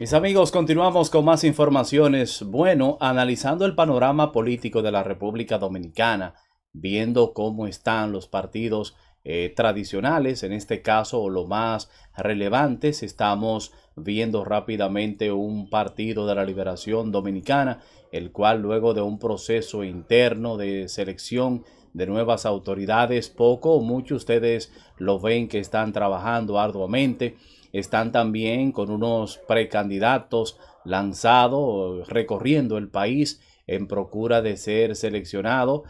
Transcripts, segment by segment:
Mis amigos, continuamos con más informaciones. Bueno, analizando el panorama político de la República Dominicana, viendo cómo están los partidos tradicionales, en este caso, o lo más relevantes, estamos viendo rápidamente un partido de la Liberación Dominicana, el cual luego de un proceso interno de selección de nuevas autoridades, poco o mucho ustedes lo ven que están trabajando arduamente. Están también con unos precandidatos lanzados, recorriendo el país en procura de ser seleccionado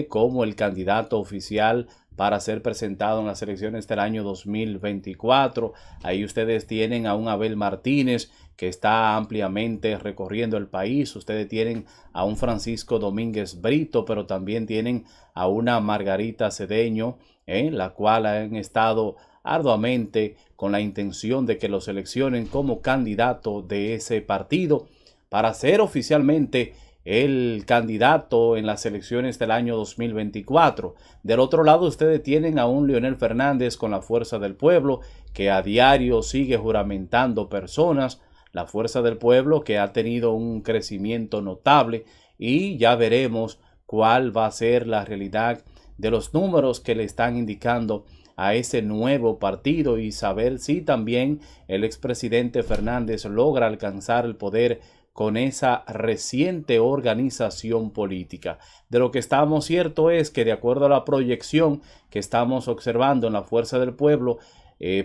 como el candidato oficial para ser presentado en las elecciones del año 2024. Ahí ustedes tienen a un Abel Martínez que está ampliamente recorriendo el país. Ustedes tienen a un Francisco Domínguez Brito, pero también tienen a una Margarita Cedeño, la cual han estado arduamente con la intención de que lo seleccionen como candidato de ese partido para ser oficialmente el candidato en las elecciones del año 2024. Del otro lado, ustedes tienen a un Leonel Fernández con la Fuerza del Pueblo, que a diario sigue juramentando personas, la Fuerza del Pueblo que ha tenido un crecimiento notable, y ya veremos cuál va a ser la realidad de los números que le están indicando a ese nuevo partido y saber si también el expresidente Fernández logra alcanzar el poder con esa reciente organización política. De lo que estamos cierto es que, de acuerdo a la proyección que estamos observando en la Fuerza del Pueblo,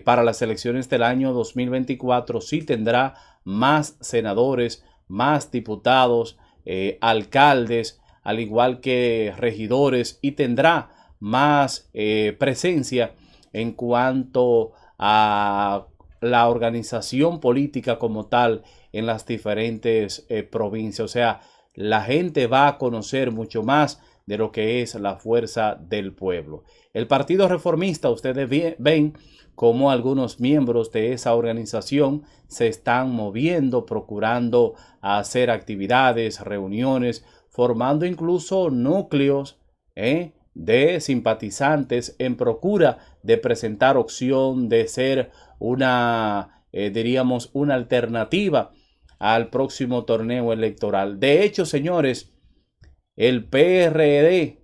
para las elecciones del año 2024 sí tendrá más senadores, más diputados, alcaldes, al igual que regidores, y tendrá más presencia en cuanto a la organización política como tal en las diferentes provincias. O sea, la gente va a conocer mucho más de lo que es la Fuerza del Pueblo. El Partido Reformista, ustedes ven cómo algunos miembros de esa organización se están moviendo, procurando hacer actividades, reuniones, formando incluso núcleos de simpatizantes en procura de presentar opción de ser diríamos, una alternativa al próximo torneo electoral. De hecho, señores, el PRD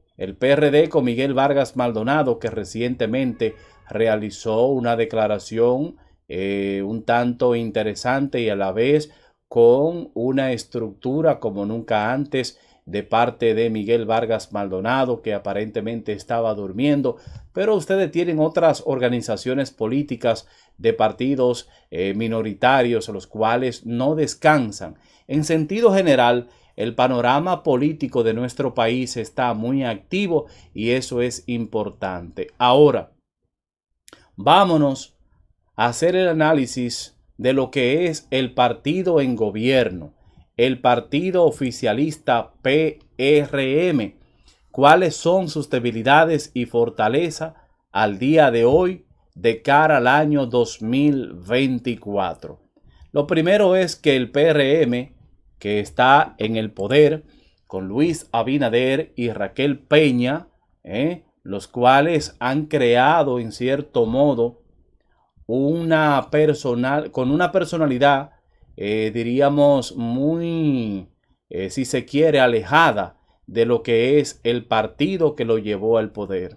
con Miguel Vargas Maldonado, que recientemente realizó una declaración un tanto interesante y a la vez con una estructura como nunca antes de parte de Miguel Vargas Maldonado, que aparentemente estaba durmiendo, pero ustedes tienen otras organizaciones políticas de partidos minoritarios, los cuales no descansan. En sentido general, el panorama político de nuestro país está muy activo y eso es importante. Ahora, vámonos a hacer el análisis de lo que es el partido en gobierno, el partido oficialista PRM. ¿Cuáles son sus debilidades y fortalezas al día de hoy de cara al año 2024? Lo primero es que el PRM, que está en el poder con Luis Abinader y Raquel Peña, los cuales han creado en cierto modo con una personalidad, diríamos, muy, si se quiere, alejada de lo que es el partido que lo llevó al poder.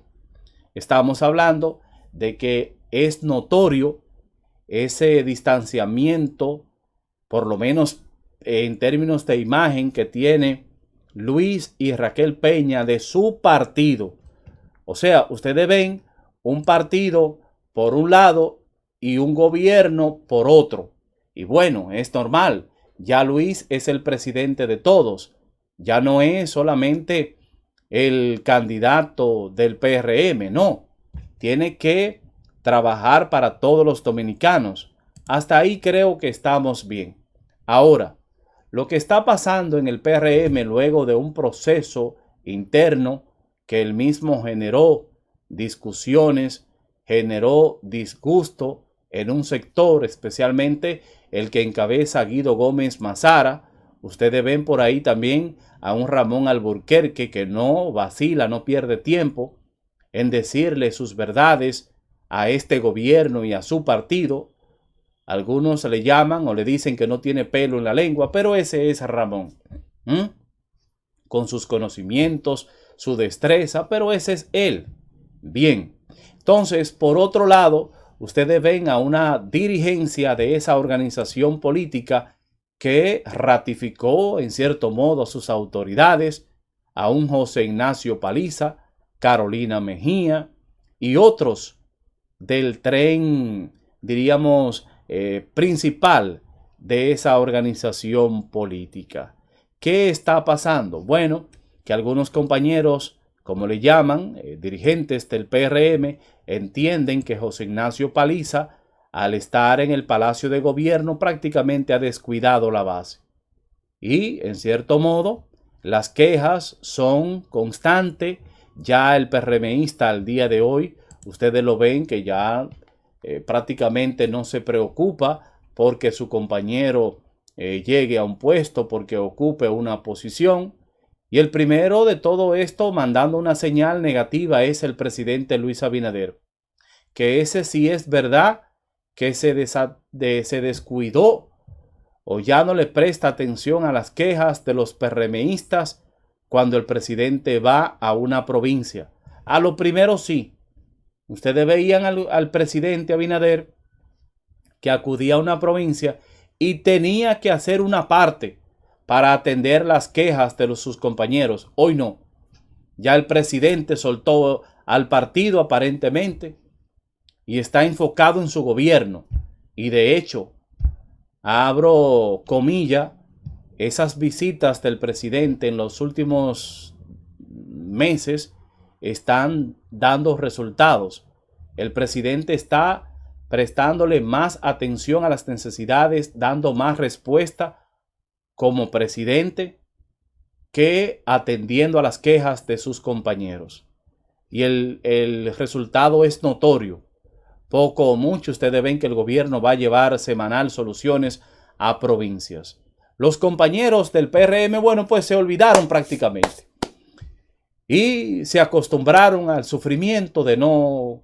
Estamos hablando de que es notorio ese distanciamiento, por lo menos en términos de imagen, que tiene Luis y Raquel Peña de su partido. O sea, ustedes ven un partido por un lado y un gobierno por otro. Y bueno, es normal. Ya Luis es el presidente de todos. Ya no es solamente el candidato del PRM, no. Tiene que trabajar para todos los dominicanos. Hasta ahí creo que estamos bien. Ahora, lo que está pasando en el PRM luego de un proceso interno que él mismo generó discusiones, generó disgusto en un sector, especialmente el que encabeza Guido Gómez Mazara. Ustedes ven por ahí también a un Ramón Alburquerque que no vacila, no pierde tiempo en decirle sus verdades a este gobierno y a su partido. Algunos le llaman o le dicen que no tiene pelo en la lengua, pero ese es Ramón. Con sus conocimientos, su destreza, pero ese es él. Bien. Entonces, por otro lado, ustedes ven a una dirigencia de esa organización política que ratificó en cierto modo a sus autoridades, a un José Ignacio Paliza, Carolina Mejía y otros del tren, diríamos, principal de esa organización política. ¿Qué está pasando? Bueno, que algunos compañeros, como le llaman, dirigentes del PRM, entienden que José Ignacio Paliza, al estar en el Palacio de Gobierno, prácticamente ha descuidado la base. Y, en cierto modo, las quejas son constantes. Ya el PRMista al día de hoy, ustedes lo ven que ya prácticamente no se preocupa porque su compañero llegue a un puesto, porque ocupe una posición. Y el primero de todo esto, mandando una señal negativa, es el presidente Luis Abinader. Que ese sí es verdad que se descuidó o ya no le presta atención a las quejas de los PRMistas cuando el presidente va a una provincia. A lo primero sí. Ustedes veían al presidente Abinader que acudía a una provincia y tenía que hacer una parte para atender las quejas de sus compañeros. Hoy no. Ya el presidente soltó al partido aparentemente y está enfocado en su gobierno. Y de hecho, abro comilla, esas visitas del presidente en los últimos meses están dando resultados. El presidente está prestándole más atención a las necesidades, dando más respuesta como presidente que atendiendo a las quejas de sus compañeros. Y el resultado es notorio. Poco o mucho ustedes ven que el gobierno va a llevar semanal soluciones a provincias. Los compañeros del PRM, bueno, pues se olvidaron prácticamente. Y se acostumbraron al sufrimiento de no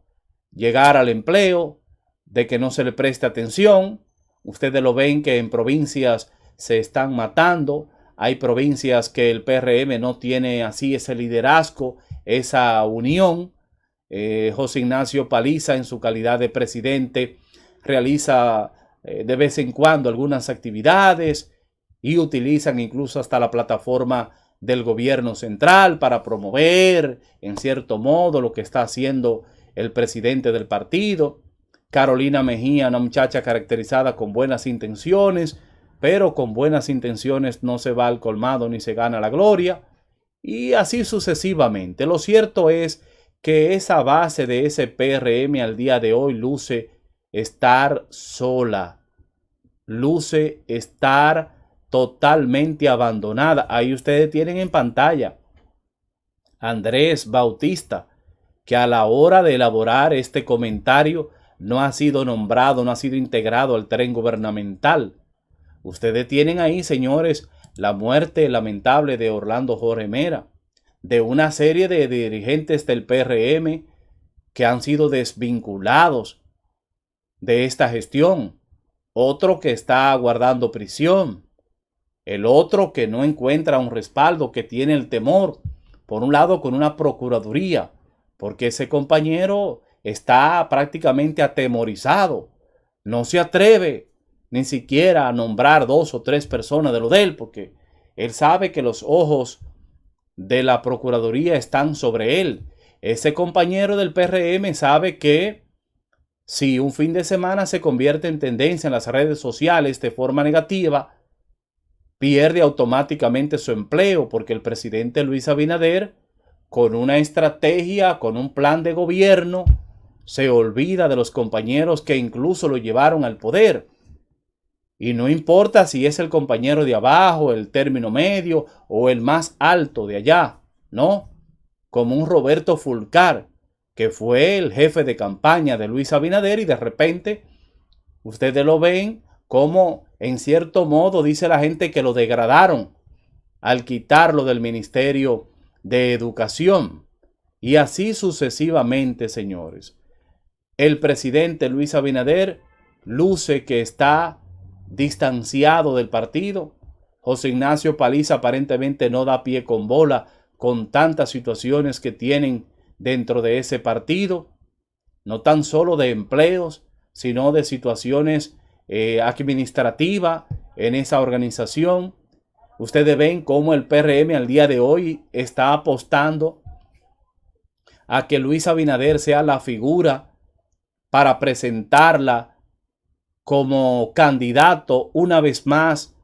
llegar al empleo, de que no se le preste atención. Ustedes lo ven que en provincias se están matando. Hay provincias que el PRM no tiene así ese liderazgo, esa unión. José Ignacio Paliza, en su calidad de presidente, realiza de vez en cuando algunas actividades y utilizan incluso hasta la plataforma del gobierno central para promover en cierto modo lo que está haciendo el presidente del partido. Carolina Mejía, una muchacha caracterizada con buenas intenciones, pero con buenas intenciones no se va al colmado ni se gana la gloria, y así sucesivamente. Lo cierto es que esa base de ese PRM al día de hoy luce estar sola, luce estar totalmente abandonada. Ahí ustedes tienen en pantalla Andrés Bautista, que a la hora de elaborar este comentario no ha sido nombrado, no ha sido integrado al tren gubernamental. Ustedes tienen ahí, señores, la muerte lamentable de Orlando Jorge Mera, de una serie de dirigentes del PRM que han sido desvinculados de esta gestión. Otro que está aguardando prisión. El otro que no encuentra un respaldo, que tiene el temor, por un lado, con una procuraduría, porque ese compañero está prácticamente atemorizado. No se atreve ni siquiera a nombrar 2 o 3 personas de lo de él, porque él sabe que los ojos de la procuraduría están sobre él. Ese compañero del PRM sabe que si un fin de semana se convierte en tendencia en las redes sociales de forma negativa, pierde automáticamente su empleo, porque el presidente Luis Abinader, con una estrategia, con un plan de gobierno, se olvida de los compañeros que incluso lo llevaron al poder. Y no importa si es el compañero de abajo, el término medio o el más alto de allá, ¿no? Como un Roberto Fulcar, que fue el jefe de campaña de Luis Abinader, y de repente ustedes lo ven como en cierto modo dice la gente que lo degradaron al quitarlo del Ministerio de Educación. Y así sucesivamente, señores. El presidente Luis Abinader luce que está distanciado del partido. José Ignacio Paliza aparentemente no da pie con bola con tantas situaciones que tienen dentro de ese partido, no tan solo de empleos, sino de situaciones administrativas en esa organización. Ustedes ven cómo el PRM al día de hoy está apostando a que Luis Abinader sea la figura para presentarla como candidato una vez más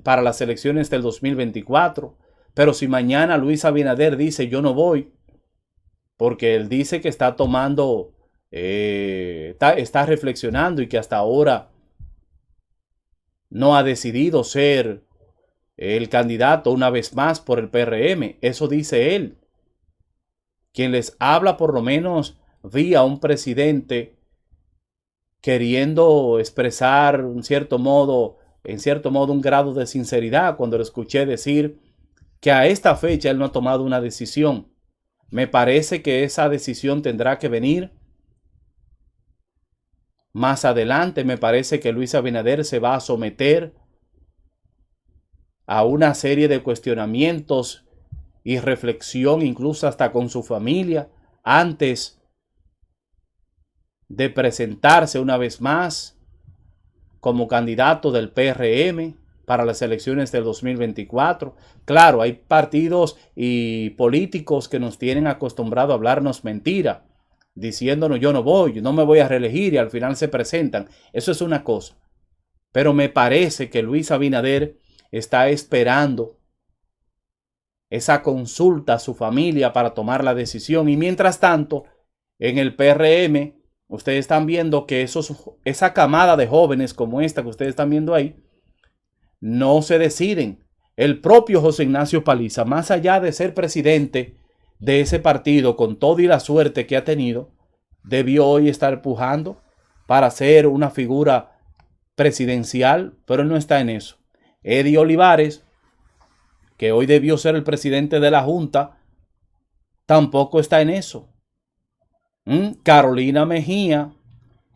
para las elecciones del 2024. Pero si mañana Luis Abinader dice yo no voy, porque él dice que está tomando, está reflexionando y que hasta ahora no ha decidido ser el candidato una vez más por el PRM. Eso dice él. Quien les habla por lo menos vi a un presidente queriendo expresar en cierto modo un grado de sinceridad cuando lo escuché decir que a esta fecha él no ha tomado una decisión. Me parece que esa decisión tendrá que venir más adelante. Me parece que Luis Abinader se va a someter a una serie de cuestionamientos y reflexión, incluso hasta con su familia, antes de presentarse una vez más como candidato del PRM para las elecciones del 2024. Claro, hay partidos y políticos que nos tienen acostumbrado a hablarnos mentira, diciéndonos yo no voy, no me voy a reelegir y al final se presentan. Eso es una cosa. Pero me parece que Luis Abinader está esperando esa consulta a su familia para tomar la decisión. Y mientras tanto, en el PRM, ustedes están viendo que esa camada de jóvenes como esta que ustedes están viendo ahí, no se deciden. El propio José Ignacio Paliza, más allá de ser presidente de ese partido, con toda y la suerte que ha tenido, debió hoy estar pujando para ser una figura presidencial, pero él no está en eso. Eddie Olivares, que hoy debió ser el presidente de la Junta, tampoco está en eso. Carolina Mejía,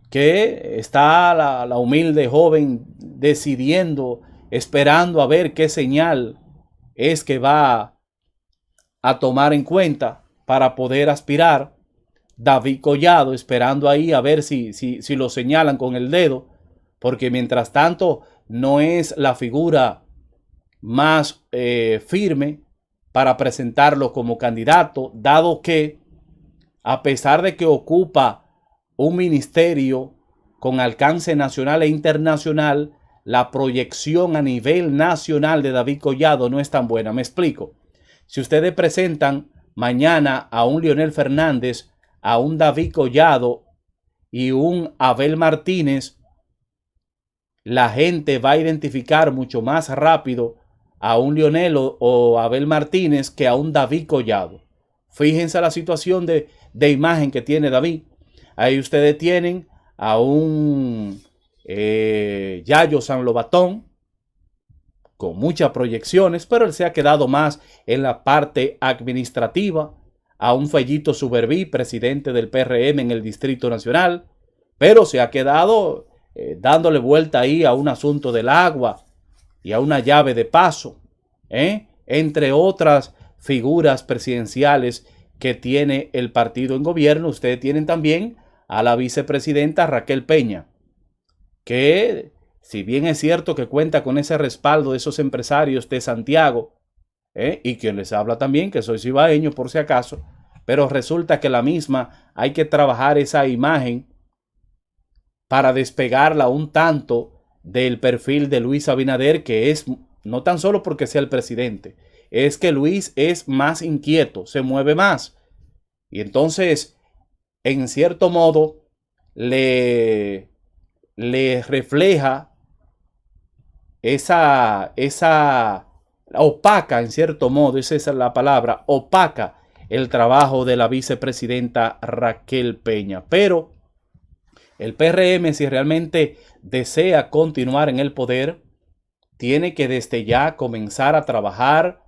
que está la humilde joven decidiendo, esperando a ver qué señal es que va a tomar en cuenta para poder aspirar. David Collado esperando ahí a ver si lo señalan con el dedo, porque mientras tanto no es la figura más firme para presentarlo como candidato, dado que a pesar de que ocupa un ministerio con alcance nacional e internacional, la proyección a nivel nacional de David Collado no es tan buena. Me explico. Si ustedes presentan mañana a un Leonel Fernández, a un David Collado y un Abel Martínez, la gente va a identificar mucho más rápido a un Leonel o Abel Martínez que a un David Collado. Fíjense la situación de imagen que tiene David. Ahí ustedes tienen a un Yayo San Lobatón con muchas proyecciones, pero él se ha quedado más en la parte administrativa. A un Fellito Suberví, presidente del PRM en el Distrito Nacional, pero se ha quedado dándole vuelta ahí a un asunto del agua y a una llave de paso, entre otras figuras presidenciales que tiene el partido en gobierno. Ustedes tienen también a la vicepresidenta Raquel Peña, que si bien es cierto que cuenta con ese respaldo de esos empresarios de Santiago, y quien les habla también, que soy cibaeño por si acaso, pero resulta que la misma hay que trabajar esa imagen para despegarla un tanto del perfil de Luis Abinader, que es no tan solo porque sea el presidente, es que Luis es más inquieto, se mueve más. Y entonces, en cierto modo, le refleja esa opaca, en cierto modo, esa es la palabra, opaca el trabajo de la vicepresidenta Raquel Peña. Pero el PRM, si realmente desea continuar en el poder, tiene que desde ya comenzar a trabajar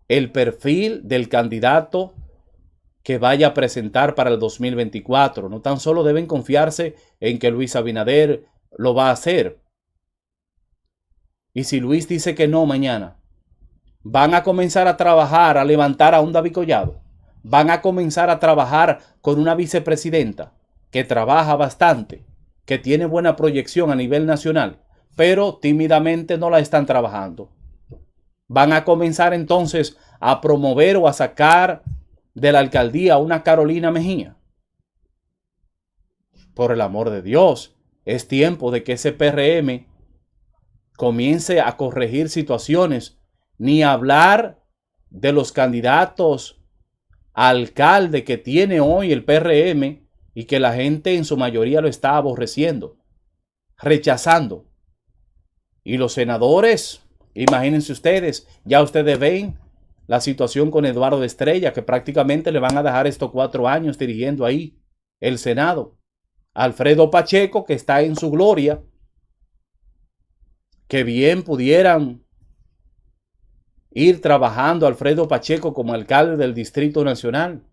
el perfil del candidato que vaya a presentar para el 2024. No tan solo deben confiarse en que Luis Abinader lo va a hacer. Y si Luis dice que no mañana, van a comenzar a trabajar, a levantar a un David Collado. Van a comenzar a trabajar con una vicepresidenta que trabaja bastante, que tiene buena proyección a nivel nacional, pero tímidamente no la están trabajando. Van a comenzar entonces a promover o a sacar de la alcaldía a una Carolina Mejía. Por el amor de Dios, es tiempo de que ese PRM comience a corregir situaciones, ni hablar de los candidatos a alcalde que tiene hoy el PRM y que la gente en su mayoría lo está aborreciendo, rechazando. Y los senadores, imagínense ustedes, ya ustedes ven la situación con Eduardo Estrella, que prácticamente le van a dejar estos 4 años dirigiendo ahí el Senado. Alfredo Pacheco, que está en su gloria, que bien pudieran ir trabajando Alfredo Pacheco como alcalde del Distrito Nacional.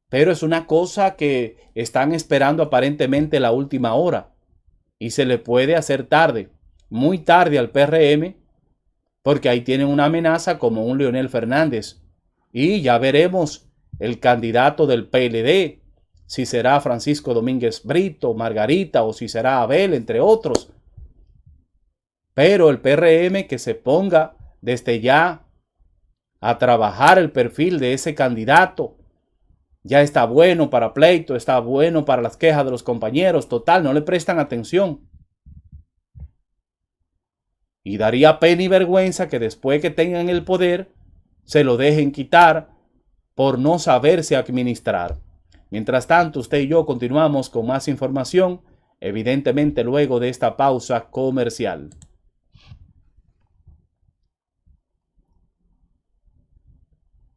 Pero es una cosa que están esperando aparentemente la última hora. Y se le puede hacer tarde, muy tarde al PRM, porque ahí tienen una amenaza como un Leonel Fernández. Y ya veremos el candidato del PLD, si será Francisco Domínguez Brito, Margarita o si será Abel, entre otros. Pero el PRM que se ponga desde ya a trabajar el perfil de ese candidato. Ya está bueno para pleito, está bueno para las quejas de los compañeros. Total, no le prestan atención. Y daría pena y vergüenza que después que tengan el poder, se lo dejen quitar por no saberse administrar. Mientras tanto, usted y yo continuamos con más información, evidentemente luego de esta pausa comercial.